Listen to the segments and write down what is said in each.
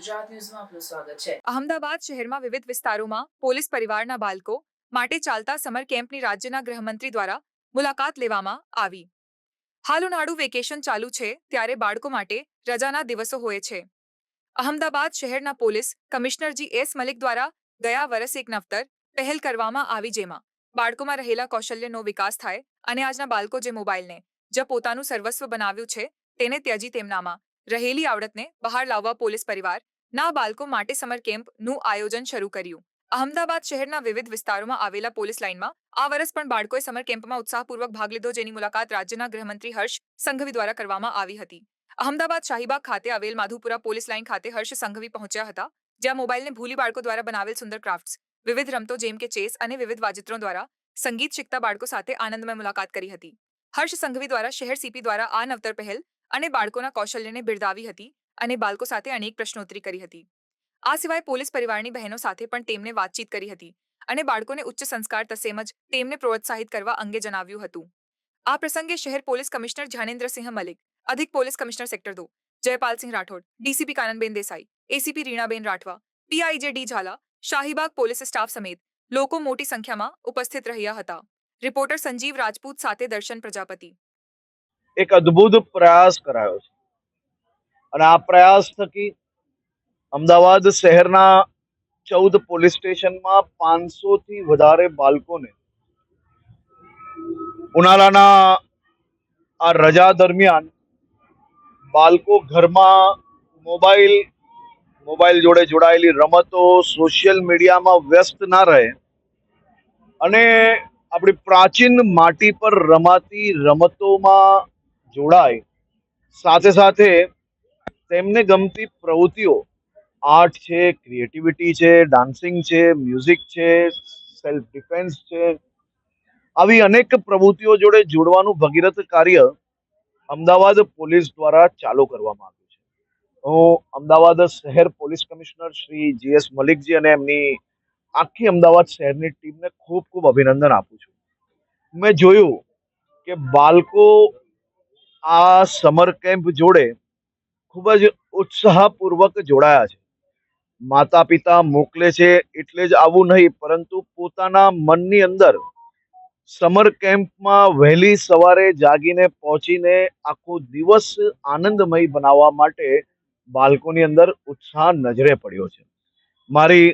ગુજરાત ન્યૂઝમાં આપનું સ્વાગત છે। અહમદાબાદ શહેરમાં વિવિધ વિસ્તારોમાં પોલીસ પરિવારના બાળકો માટે ચાલતા સમર કેમ્પની રાજ્યના ગૃહમંત્રી દ્વારા મુલાકાત લેવામાં આવી। હાલ ઉનાળુ વેકેશન ચાલુ છે ત્યારે બાળકો માટે રજાના દિવસો હોય છે। અહમદાબાદ શહેરના પોલીસ કમિશનર જી.એસ. મલિક દ્વારા ગયા વર્ષે એક નવતર પહેલ કરવામાં આવી જેમાં બાળકોમાં રહેલા કૌશલ્યનો વિકાસ થાય અને આજના બાળકો જે મોબાઈલને જે પોતાનું સર્વસ્વ બનાવ્યું છે તેને ત્યજી તેમનામાં રહેલી આવડતને બહાર લાવવા પોલીસ પરિવાર ના બાળકો માટે સમર કેમ્પનું આયોજન શરૂ કર્યું। અહમદાબાદ શહેરના વિવિધ વિસ્તારોમાં આવેલા પોલીસ લાઇનમાં આ વર્ષ પણ બાળકોએ સમર કેમ્પમાં ઉત્સાહપૂર્વક ભાગ લીધો જેની મુલાકાત રાજ્યના ગૃહમંત્રી હર્ષ સંઘવી દ્વારા કરવામાં આવી હતી। અહમદાબાદ શાહીબાગ ખાતે આવેલ માધુપુરા પોલીસ લાઇન ખાતે હર્ષ સંઘવી પહોંચ્યા હતા જ્યાં મોબાઈલને ભૂલી બાળકો દ્વારા બનાવેલ સુંદર ક્રાફ્ટ્સ વિવિધ રમતો જેમ કે ચેસ અને વિવિધ વાજિત્રો દ્વારા સંગીત શીખતા બાળકો સાથે આનંદમય મુલાકાત કરી હતી। હર્ષ સંઘવી દ્વારા શહેર સીપી દ્વારા આ નવતર પહેલ અને બાળકોના કૌશલ્યને બિરદાવી હતી અને બાળકો સાથે અનેક પ્રશ્નોત્તરી કરી હતી। આ સિવાય પોલીસ પરિવારની બહેનો સાથે પણ તેમને વાતચીત કરી હતી અને બાળકોને ઉચ્ચ સંસ્કાર તસેમજ તેમને પ્રોત્સાહિત કરવા અંગે જણાવ્યું હતું। આ પ્રસંગે શહેર પોલીસ કમિશનર જ્ઞાનેન્દ્રસિંહ મલિક, અધિક police commissioner sector 2 Jaypalsinh Rathod, DCP Kananben Desai, ACP Reenaben Rathva, PI J D Zala, Shahibaug police staff સમેત લોકો મોટી સંખ્યામાં ઉપસ્થિત રહ્યા હતા। રિપોર્ટર સંજીવ રાજપૂત સાથે દર્શન પ્રજાપતિ। એક અદ્ભુત પ્રયાસ કરાયો છે અને આ પ્રયાસ થકી અમદાવાદ શહેરના 14 પોલીસ સ્ટેશનમાં 500 થી વધારે બાળકોને ઉનાળાના આ રજા દરમિયાન બાળકો ઘરમાં મોબાઈલ જોડે જોડાયેલી રમતો, સોશિયલ મીડિયામાં વ્યસ્ત ના રહે અને આપણી પ્રાચીન માટી પર રમાતી રમતોમાં જોડાય, સાથે સાથે તેમને ગમતી પ્રવૃત્તિઓ આર્ટ છે, ક્રિએટિવિટી છે, ડાન્સિંગ છે, મ્યુઝિક છે, સેલ્ફ ડિફેન્સ છે, આવી અનેક પ્રવૃત્તિઓ જોડે જોડવાનું ભગીરથ કાર્ય અમદાવાદ પોલીસ દ્વારા ચાલુ કરવામાં આવ્યું છે। હું અમદાવાદ શહેર પોલીસ કમિશનર શ્રી જી.એસ. મલિકજી અને એમની આખી અમદાવાદ શહેરની ટીમને ખૂબ ખૂબ અભિનંદન આપું છું। મેં જોયું કે બાળકો આ સમર કેમ્પ જોડે ખૂબ જ ઉત્સાહપૂર્વક જોડાયા છે। માતા પિતા મોકલે છે એટલે જ આવું નહીં, પરંતુ પોતાના મનની અંદર સમર કેમ્પમાં વહેલી સવારે જાગીને પહોંચીને આખો દિવસ આનંદમય બનાવવા માટે બાળકોની અંદર ઉત્સાહ નજરે પડ્યો છે। મારી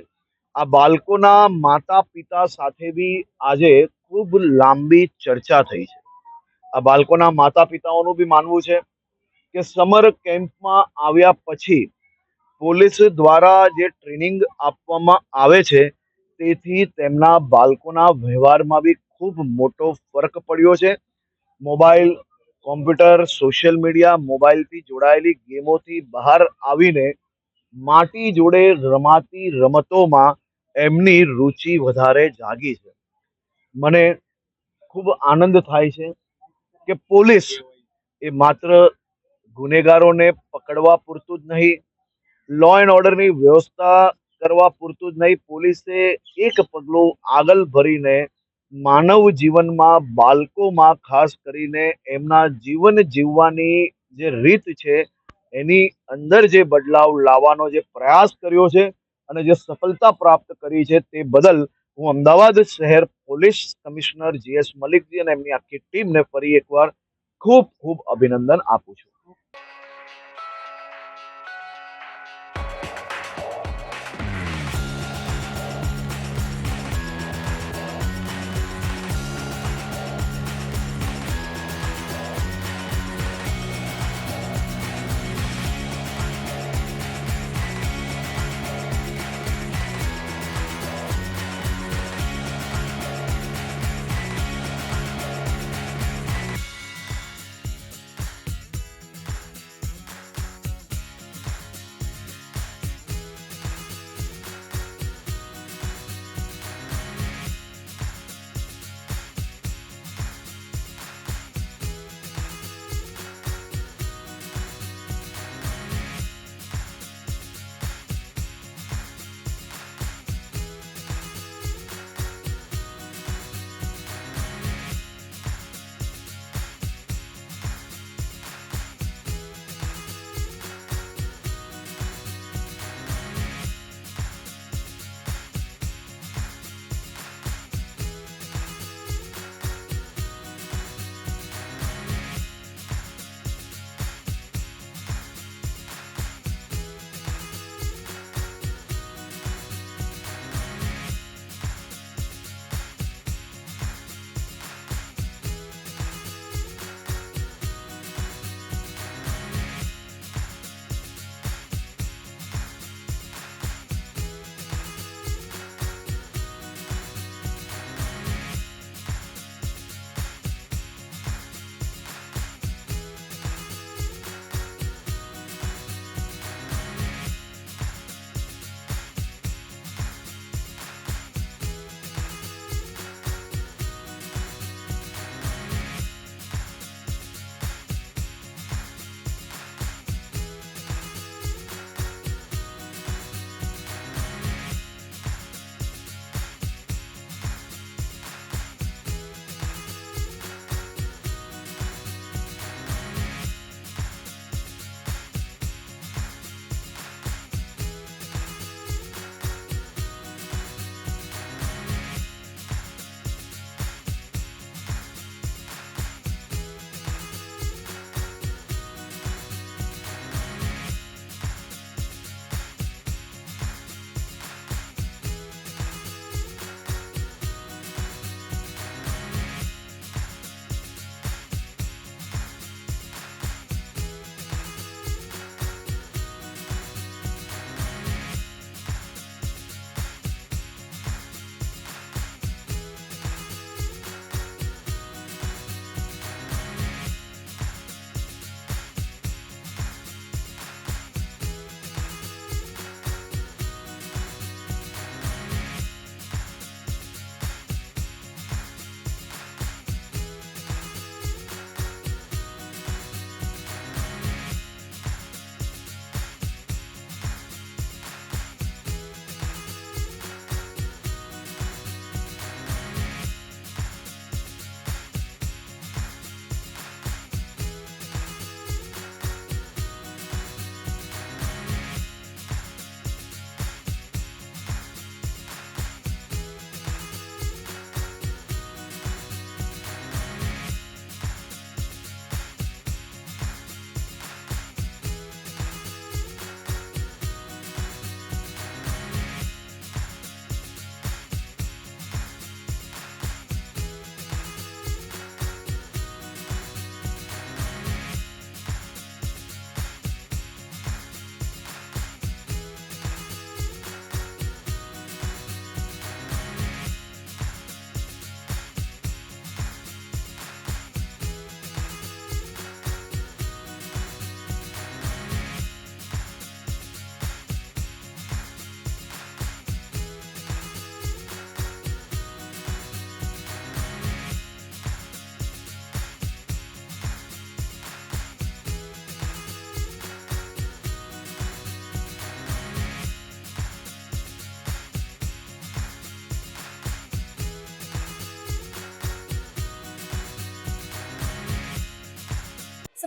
આ બાળકોના માતા પિતા સાથે બી આજે ખૂબ લાંબી ચર્ચા થઈ છે। આ બાળકોના માતા પિતાઓનું બી માનવું છે કે સમર કેમ્પમાં આવ્યા પછી પોલીસ દ્વારા જે ટ્રેનિંગ આપવામાં આવે છે તેથી તેમના બાળકોના વ્યવહારમાં બી ખૂબ મોટો ફરક પડ્યો છે। મોબાઈલ, કોમ્પ્યુટર, સોશિયલ મીડિયા, મોબાઈલથી જોડાયેલી ગેમોથી બહાર આવીને માટી જોડે રમાતી રમતોમાં એમની રુચિ વધારે જાગી છે। મને ખૂબ આનંદ થાય છે કે પોલીસ એ માત્ર ગુનેગારોને પકડવા પૂરતું જ નહીં, લો એન્ડ ઓર્ડરની વ્યવસ્થા કરવા પૂરતું જ નહીં, પોલીસે એક પગલું આગળ ભરીને માનવ જીવનમાં, બાળકોમાં ખાસ કરીને એમના જીવન જીવવાની જે રીત છે એની અંદર જે બદલાવ લાવવાનો જે પ્રયાસ કર્યો છે અને જે સફળતા પ્રાપ્ત કરી છે તે બદલ હું અમદાવાદ શહેર પોલીસ કમિશનર જી.એસ. મલિકજી અને એમની આખી ટીમને ફરી એકવાર ખૂબ ખૂબ અભિનંદન આપું છું।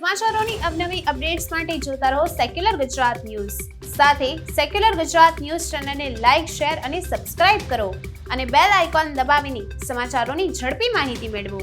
સમાચારોની અવનવી અપડેટ્સ માટે જોતા રહો સેક્યુલર ગુજરાત ન્યૂઝ. સાથે સેક્યુલર ગુજરાત ન્યૂઝ ચેનલને લાઇક, શેર અને સબસ્ક્રાઇબ કરો અને બેલ આઇકોન દબાવીને સમાચારોની ઝડપી માહિતી મેળવો.